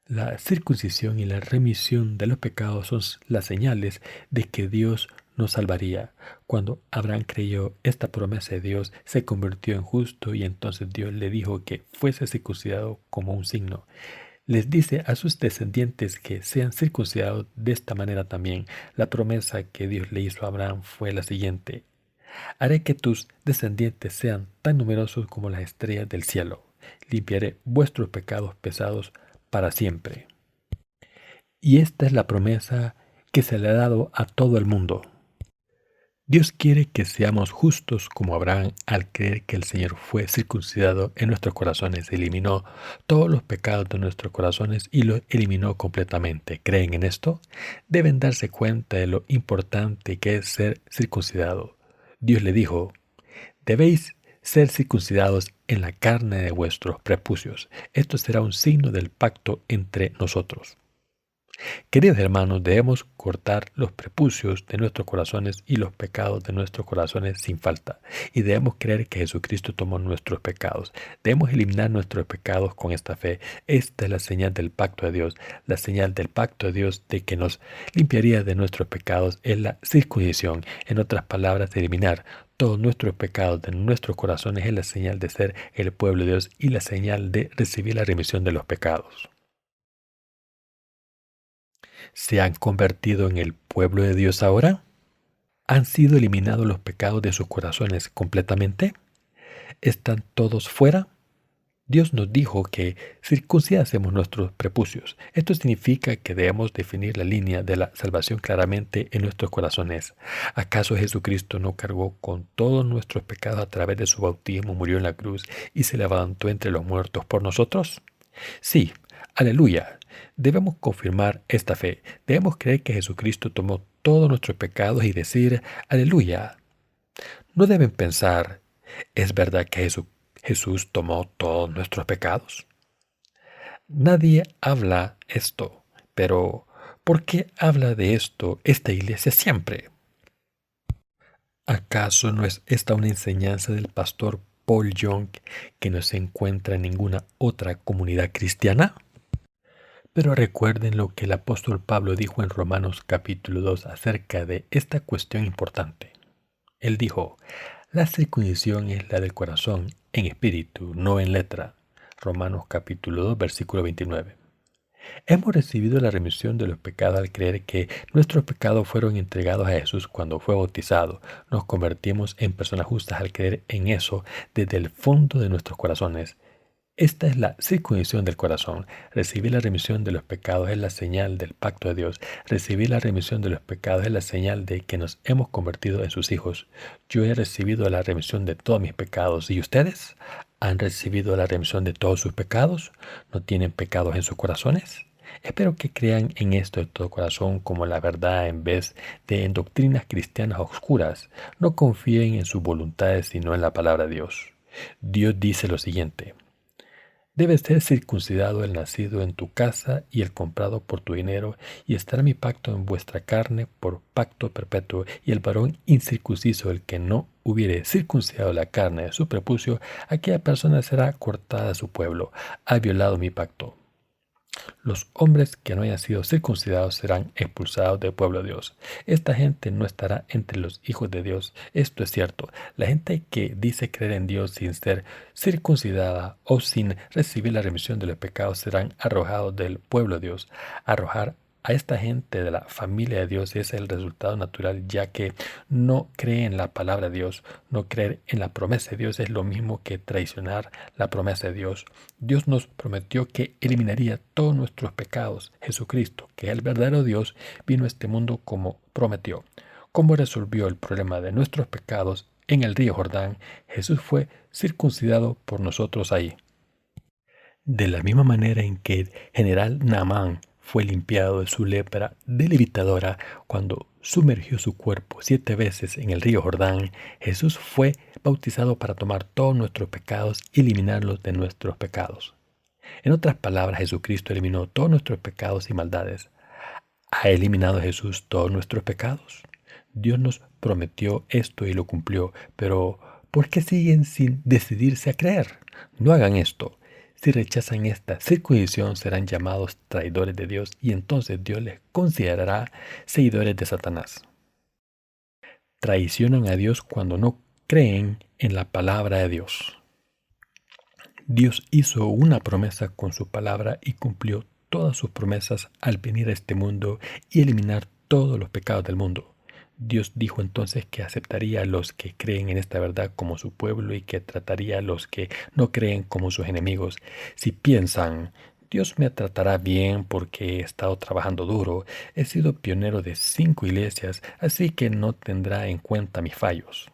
La circuncisión y la remisión de los pecados son las señales de que Dios nos salvaría. Cuando Abraham creyó esta promesa de Dios, se convirtió en justo y entonces Dios le dijo que fuese circuncidado como un signo. Les dice a sus descendientes que sean circuncidados de esta manera también. La promesa que Dios le hizo a Abraham fue la siguiente: haré que tus descendientes sean tan numerosos como las estrellas del cielo. Limpiaré vuestros pecados pesados para siempre. Y esta es la promesa que se le ha dado a todo el mundo. Dios quiere que seamos justos como Abraham al creer que el Señor fue circuncidado en nuestros corazones, eliminó todos los pecados de nuestros corazones y los eliminó completamente. ¿Creen en esto? Deben darse cuenta de lo importante que es ser circuncidado. Dios le dijo: debéis ser circuncidados en la carne de vuestros prepucios. Esto será un signo del pacto entre nosotros. Queridos hermanos, debemos cortar los prepucios de nuestros corazones y los pecados de nuestros corazones sin falta. Y debemos creer que Jesucristo tomó nuestros pecados. Debemos eliminar nuestros pecados con esta fe. Esta es la señal del pacto de Dios. La señal del pacto de Dios de que nos limpiaría de nuestros pecados es la circuncisión. En otras palabras, eliminar todos nuestros pecados de nuestros corazones es la señal de ser el pueblo de Dios y la señal de recibir la remisión de los pecados. ¿Se han convertido en el pueblo de Dios ahora? ¿Han sido eliminados los pecados de sus corazones completamente? ¿Están todos fuera? Dios nos dijo que circuncidásemos nuestros prepucios. Esto significa que debemos definir la línea de la salvación claramente en nuestros corazones. ¿Acaso Jesucristo no cargó con todos nuestros pecados a través de su bautismo, murió en la cruz y se levantó entre los muertos por nosotros? Sí, aleluya. Debemos confirmar esta fe. Debemos creer que Jesucristo tomó todos nuestros pecados y decir, aleluya. No deben pensar, ¿es verdad que Jesús tomó todos nuestros pecados? Nadie habla esto, pero ¿por qué habla de esto esta iglesia siempre? ¿Acaso no es esta una enseñanza del pastor Paul Young que no se encuentra en ninguna otra comunidad cristiana? Pero recuerden lo que el apóstol Pablo dijo en Romanos capítulo 2 acerca de esta cuestión importante. Él dijo, la circuncisión es la del corazón, en espíritu, no en letra. Romanos capítulo 2, versículo 29. Hemos recibido la remisión de los pecados al creer que nuestros pecados fueron entregados a Jesús cuando fue bautizado. Nos convertimos en personas justas al creer en eso desde el fondo de nuestros corazones. Esta es la circuncisión del corazón. Recibir la remisión de los pecados es la señal del pacto de Dios. Recibir la remisión de los pecados es la señal de que nos hemos convertido en sus hijos. Yo he recibido la remisión de todos mis pecados. ¿Y ustedes? ¿Han recibido la remisión de todos sus pecados? ¿No tienen pecados en sus corazones? Espero que crean en esto de todo corazón como la verdad en vez de en doctrinas cristianas oscuras. No confíen en sus voluntades sino en la palabra de Dios. Dios dice lo siguiente. Debe ser circuncidado el nacido en tu casa y el comprado por tu dinero, y estará mi pacto en vuestra carne por pacto perpetuo, y el varón incircunciso, el que no hubiere circuncidado la carne de su prepucio, aquella persona será cortada de su pueblo, ha violado mi pacto. Los hombres que no hayan sido circuncidados serán expulsados del pueblo de Dios. Esta gente no estará entre los hijos de Dios. Esto es cierto. La gente que dice creer en Dios sin ser circuncidada o sin recibir la remisión de los pecados serán arrojados del pueblo de Dios. Arrojar a esta gente de la familia de Dios es el resultado natural, ya que no cree en la palabra de Dios. No creer en la promesa de Dios es lo mismo que traicionar la promesa de Dios. Dios nos prometió que eliminaría todos nuestros pecados. Jesucristo, que es el verdadero Dios, vino a este mundo como prometió. ¿Cómo resolvió el problema de nuestros pecados en el río Jordán? Jesús fue circuncidado por nosotros ahí. De la misma manera en que el general Naamán fue limpiado de su lepra debilitadora cuando sumergió su cuerpo 7 veces en el río Jordán, Jesús fue bautizado para tomar todos nuestros pecados y eliminarlos de nuestros pecados. En otras palabras, Jesucristo eliminó todos nuestros pecados y maldades. ¿Ha eliminado Jesús todos nuestros pecados? Dios nos prometió esto y lo cumplió, pero ¿por qué siguen sin decidirse a creer? No hagan esto. Si rechazan esta circuncisión serán llamados traidores de Dios y entonces Dios les considerará seguidores de Satanás. Traicionan a Dios cuando no creen en la palabra de Dios. Dios hizo una promesa con su palabra y cumplió todas sus promesas al venir a este mundo y eliminar todos los pecados del mundo. Dios dijo entonces que aceptaría a los que creen en esta verdad como su pueblo y que trataría a los que no creen como sus enemigos. Si piensan, Dios me tratará bien porque he estado trabajando duro, he sido pionero de 5 iglesias, así que no tendrá en cuenta mis fallos.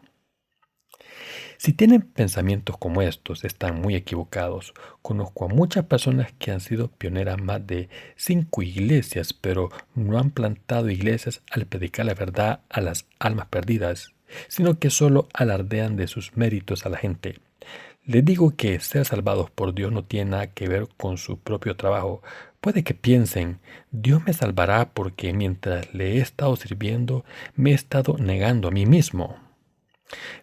Si tienen pensamientos como estos, están muy equivocados. Conozco a muchas personas que han sido pioneras más de 5 iglesias, pero no han plantado iglesias al predicar la verdad a las almas perdidas, sino que solo alardean de sus méritos a la gente. Les digo que ser salvados por Dios no tiene nada que ver con su propio trabajo. Puede que piensen, Dios me salvará porque mientras le he estado sirviendo, me he estado negando a mí mismo.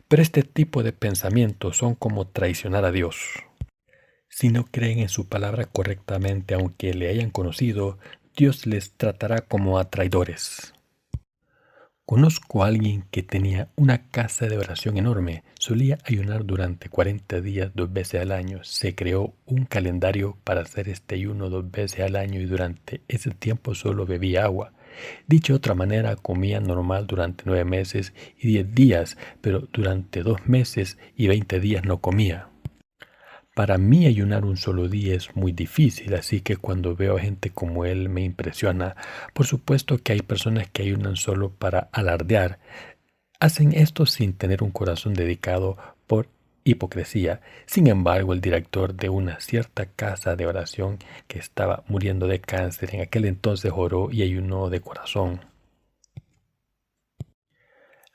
Pero este tipo de pensamientos son como traicionar a Dios. Si no creen en su palabra correctamente, aunque le hayan conocido, Dios les tratará como a traidores. Conozco a alguien que tenía una casa de oración enorme. Solía ayunar durante 40 días 2 veces al año. Se creó un calendario para hacer este ayuno 2 veces al año y durante ese tiempo solo bebía agua. Dicho de otra manera, comía normal durante 9 meses y 10 días, pero durante 2 meses y 20 días no comía. Para mí ayunar un solo día es muy difícil, así que cuando veo a gente como él me impresiona. Por supuesto que hay personas que ayunan solo para alardear. Hacen esto sin tener un corazón dedicado por hipocresía. Sin embargo, el director de una cierta casa de oración que estaba muriendo de cáncer en aquel entonces oró y ayunó de corazón.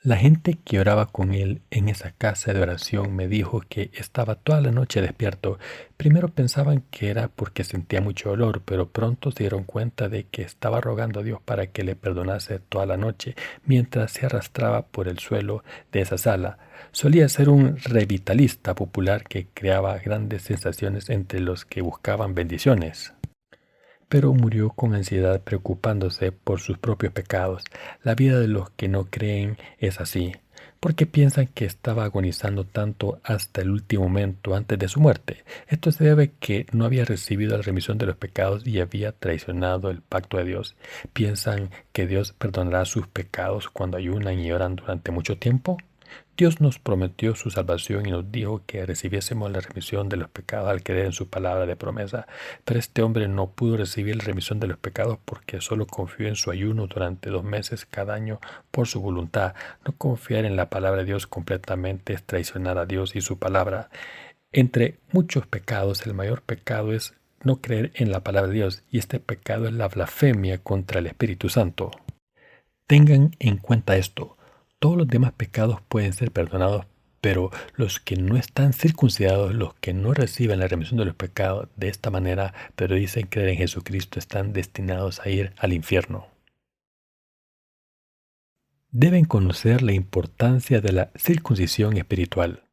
La gente que oraba con él en esa casa de oración me dijo que estaba toda la noche despierto. Primero pensaban que era porque sentía mucho dolor, pero pronto se dieron cuenta de que estaba rogando a Dios para que le perdonase toda la noche mientras se arrastraba por el suelo de esa sala. Solía ser un revitalista popular que creaba grandes sensaciones entre los que buscaban bendiciones. Pero murió con ansiedad preocupándose por sus propios pecados. La vida de los que no creen es así, porque piensan que estaba agonizando tanto hasta el último momento antes de su muerte. Esto se debe a que no había recibido la remisión de los pecados y había traicionado el pacto de Dios. ¿Piensan que Dios perdonará sus pecados cuando ayunan y oran durante mucho tiempo? Dios nos prometió su salvación y nos dijo que recibiésemos la remisión de los pecados al creer en su palabra de promesa. Pero este hombre no pudo recibir la remisión de los pecados porque solo confió en su ayuno durante 2 meses cada año por su voluntad. No confiar en la palabra de Dios completamente es traicionar a Dios y su palabra. Entre muchos pecados, el mayor pecado es no creer en la palabra de Dios, y este pecado es la blasfemia contra el Espíritu Santo. Tengan en cuenta esto. Todos los demás pecados pueden ser perdonados, pero los que no están circuncidados, los que no reciben la remisión de los pecados de esta manera, pero dicen creer en Jesucristo, están destinados a ir al infierno. Deben conocer la importancia de la circuncisión espiritual.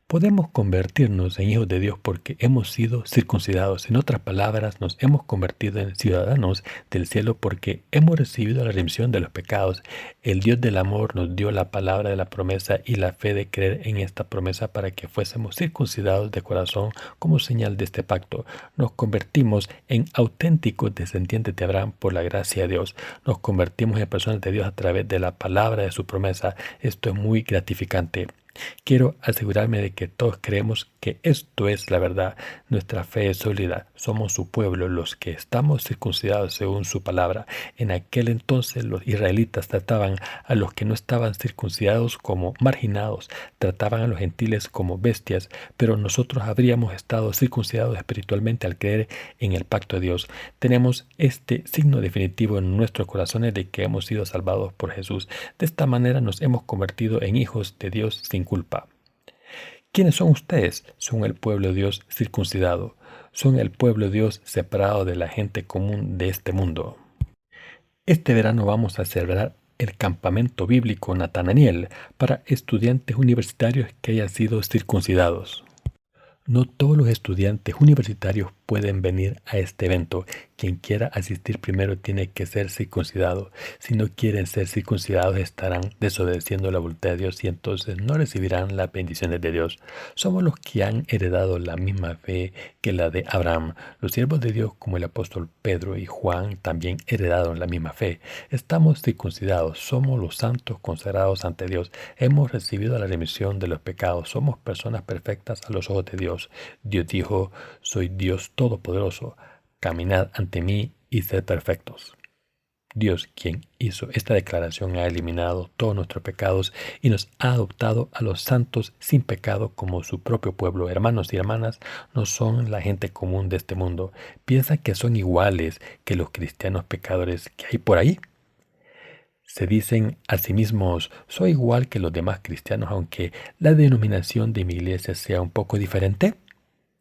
Podemos convertirnos en hijos de Dios porque hemos sido circuncidados. En otras palabras, nos hemos convertido en ciudadanos del cielo porque hemos recibido la remisión de los pecados. El Dios del amor nos dio la palabra de la promesa y la fe de creer en esta promesa para que fuésemos circuncidados de corazón como señal de este pacto. Nos convertimos en auténticos descendientes de Abraham por la gracia de Dios. Nos convertimos en personas de Dios a través de la palabra de su promesa. Esto es muy gratificante. Quiero asegurarme de que todos creemos que esto es la verdad. Nuestra fe es sólida. Somos su pueblo, los que estamos circuncidados según su palabra. En aquel entonces los israelitas trataban a los que no estaban circuncidados como marginados, trataban a los gentiles como bestias, pero nosotros habríamos estado circuncidados espiritualmente al creer en el pacto de Dios. Tenemos este signo definitivo en nuestros corazones de que hemos sido salvados por Jesús. De esta manera nos hemos convertido en hijos de Dios sin culpa. ¿Quiénes son ustedes? Son el pueblo de Dios circuncidado. Son el pueblo de Dios separado de la gente común de este mundo. Este verano vamos a celebrar el campamento bíblico Nathanael para estudiantes universitarios que hayan sido circuncidados. No todos los estudiantes universitarios pueden venir a este evento. Quien quiera asistir primero tiene que ser circuncidado. Si no quieren ser circuncidados estarán desobedeciendo la voluntad de Dios y entonces no recibirán las bendiciones de Dios. Somos los que han heredado la misma fe que la de Abraham. Los siervos de Dios como el apóstol Pedro y Juan también heredaron la misma fe. Estamos circuncidados, somos los santos consagrados ante Dios. Hemos recibido la remisión de los pecados. Somos personas perfectas a los ojos de Dios. Dios dijo, soy Dios todopoderoso, caminad ante mí y sed perfectos. Dios, quien hizo esta declaración, ha eliminado todos nuestros pecados y nos ha adoptado a los santos sin pecado como su propio pueblo. Hermanos y hermanas, no son la gente común de este mundo. ¿Piensan que son iguales que los cristianos pecadores que hay por ahí? Se dicen a sí mismos, soy igual que los demás cristianos aunque la denominación de mi iglesia sea un poco diferente.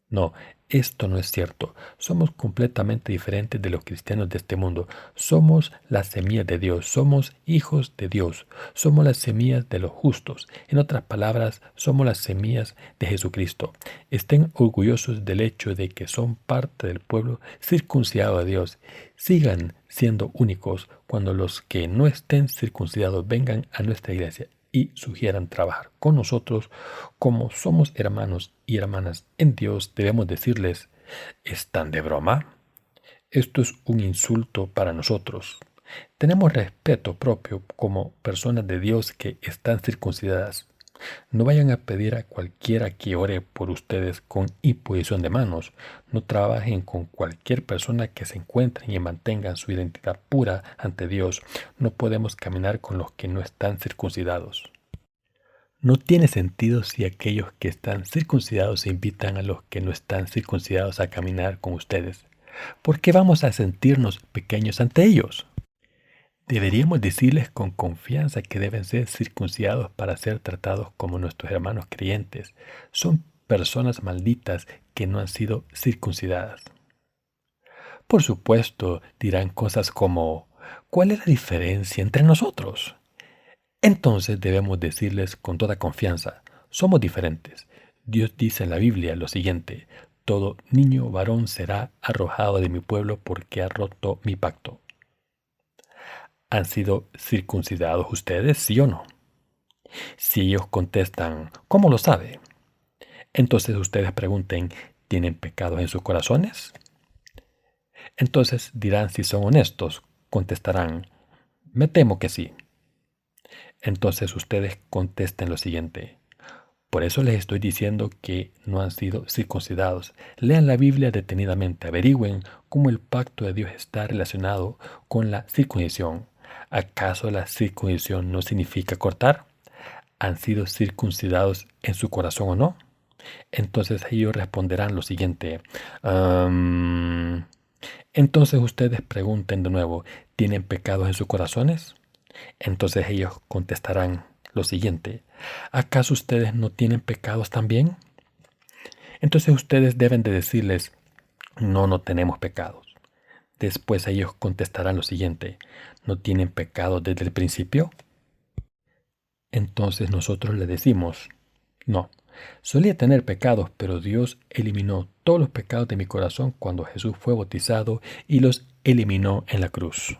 No, esto no es cierto. Somos completamente diferentes de los cristianos de este mundo. Somos las semillas de Dios, somos hijos de Dios, somos las semillas de los justos. En otras palabras, somos las semillas de Jesucristo. Estén orgullosos del hecho de que son parte del pueblo circuncidado de Dios. Sigan siendo únicos cuando los que no estén circuncidados vengan a nuestra iglesia y sugieran trabajar con nosotros. Como somos hermanos y hermanas en Dios, debemos decirles, ¿están de broma? Esto es un insulto para nosotros. Tenemos respeto propio como personas de Dios que están circuncidadas. No vayan a pedir a cualquiera que ore por ustedes con imposición de manos. No trabajen con cualquier persona que se encuentren y mantengan su identidad pura ante Dios. No podemos caminar con los que no están circuncidados. No tiene sentido si aquellos que están circuncidados invitan a los que no están circuncidados a caminar con ustedes. ¿Por qué vamos a sentirnos pequeños ante ellos? Deberíamos decirles con confianza que deben ser circuncidados para ser tratados como nuestros hermanos creyentes. Son personas malditas que no han sido circuncidadas. Por supuesto, dirán cosas como, ¿cuál es la diferencia entre nosotros? Entonces debemos decirles con toda confianza, somos diferentes. Dios dice en la Biblia lo siguiente, todo niño varón será arrojado de mi pueblo porque ha roto mi pacto. ¿Han sido circuncidados ustedes, sí o no? Si ellos contestan, ¿cómo lo sabe? Entonces ustedes pregunten, ¿tienen pecados en sus corazones? Entonces dirán si son honestos, contestarán, me temo que sí. Entonces ustedes contesten lo siguiente. Por eso les estoy diciendo que no han sido circuncidados. Lean la Biblia detenidamente, averigüen cómo el pacto de Dios está relacionado con la circuncisión. ¿Acaso la circuncisión no significa cortar? ¿Han sido circuncidados en su corazón o no? Entonces ellos responderán lo siguiente. Entonces ustedes pregunten de nuevo, ¿tienen pecados en sus corazones? Entonces ellos contestarán lo siguiente, ¿acaso ustedes no tienen pecados también? Entonces ustedes deben de decirles, no, no tenemos pecados. Después ellos contestarán lo siguiente, ¿no tienen pecados desde el principio? Entonces nosotros le decimos, no, solía tener pecados, pero Dios eliminó todos los pecados de mi corazón cuando Jesús fue bautizado y los eliminó en la cruz.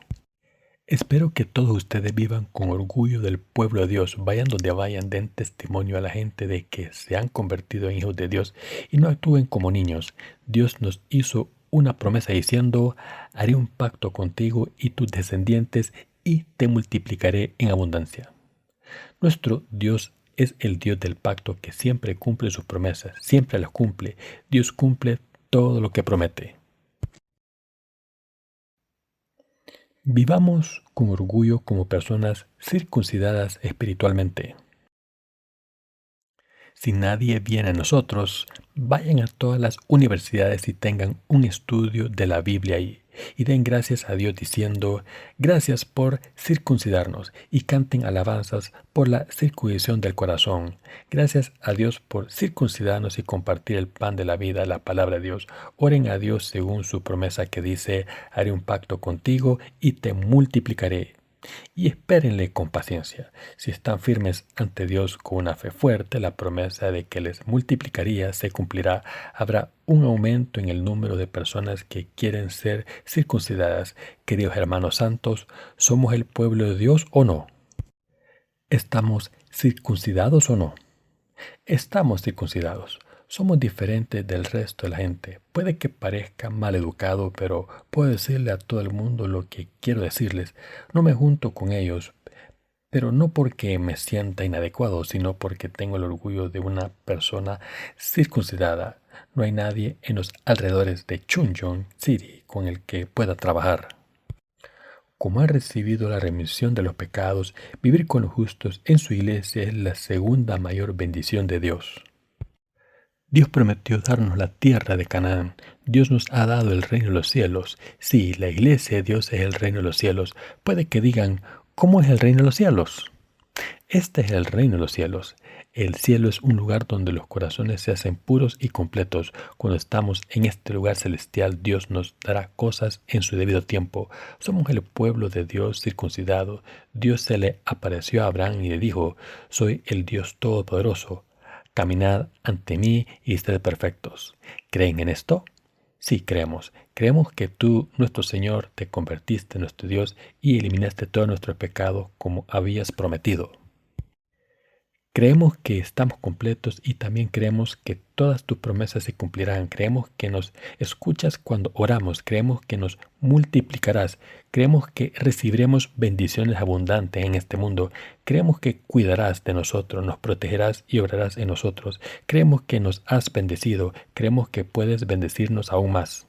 Espero que todos ustedes vivan con orgullo del pueblo de Dios, vayan donde vayan, den testimonio a la gente de que se han convertido en hijos de Dios y no actúen como niños. Dios nos hizo una promesa diciendo, haré un pacto contigo y tus descendientes y te multiplicaré en abundancia. Nuestro Dios es el Dios del pacto que siempre cumple sus promesas, siempre las cumple. Dios cumple todo lo que promete. Vivamos con orgullo como personas circuncidadas espiritualmente. Si nadie viene a nosotros, vayan a todas las universidades y tengan un estudio de la Biblia ahí y den gracias a Dios diciendo, gracias por circuncidarnos y canten alabanzas por la circuncisión del corazón. Gracias a Dios por circuncidarnos y compartir el pan de la vida, la palabra de Dios. Oren a Dios según su promesa que dice, haré un pacto contigo y te multiplicaré. Y espérenle con paciencia. Si están firmes ante Dios con una fe fuerte, la promesa de que les multiplicaría se cumplirá. Habrá un aumento en el número de personas que quieren ser circuncidadas. Queridos hermanos santos, ¿somos el pueblo de Dios o no? ¿Estamos circuncidados o no? Estamos circuncidados. Somos diferentes del resto de la gente. Puede que parezca mal educado, pero puedo decirle a todo el mundo lo que quiero decirles. No me junto con ellos, pero no porque me sienta inadecuado, sino porque tengo el orgullo de una persona circuncidada. No hay nadie en los alrededores de Chuncheon City con el que pueda trabajar. Como ha recibido la remisión de los pecados, vivir con los justos en su iglesia es la segunda mayor bendición de Dios. Dios prometió darnos la tierra de Canaán. Dios nos ha dado el reino de los cielos. Sí, la iglesia de Dios es el reino de los cielos. Puede que digan, ¿Cómo es el reino de los cielos? Este es el reino de los cielos. El cielo es un lugar donde los corazones se hacen puros y completos. Cuando estamos en este lugar celestial, Dios nos dará cosas en su debido tiempo. Somos el pueblo de Dios circuncidado. Dios se le apareció a Abraham y le dijo: soy el Dios Todopoderoso. Caminad ante mí y sed perfectos. ¿Creen en esto? Sí, creemos. Creemos que tú, nuestro Señor, te convertiste en nuestro Dios y eliminaste todos nuestros pecados como habías prometido. Creemos que estamos completos y también creemos que todas tus promesas se cumplirán. Creemos que nos escuchas cuando oramos. Creemos que nos multiplicarás. Creemos que recibiremos bendiciones abundantes en este mundo. Creemos que cuidarás de nosotros, nos protegerás y obrarás en nosotros. Creemos que nos has bendecido. Creemos que puedes bendecirnos aún más.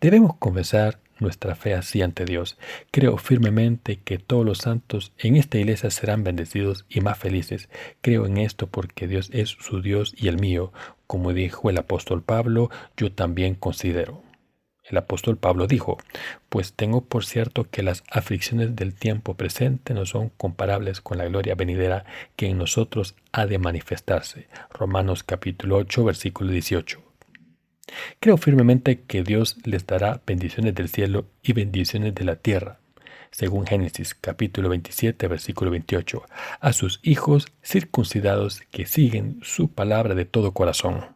Debemos confesar nuestra fe así ante Dios. Creo firmemente que todos los santos en esta iglesia serán bendecidos y más felices. Creo en esto porque Dios es su Dios y el mío. Como dijo el apóstol Pablo, yo también considero. El apóstol Pablo dijo: pues tengo por cierto que las aflicciones del tiempo presente no son comparables con la gloria venidera que en nosotros ha de manifestarse. Romanos capítulo 8, versículo 18. Creo firmemente que Dios les dará bendiciones del cielo y bendiciones de la tierra, según Génesis capítulo 27, versículo 28, a sus hijos circuncidados que siguen su palabra de todo corazón.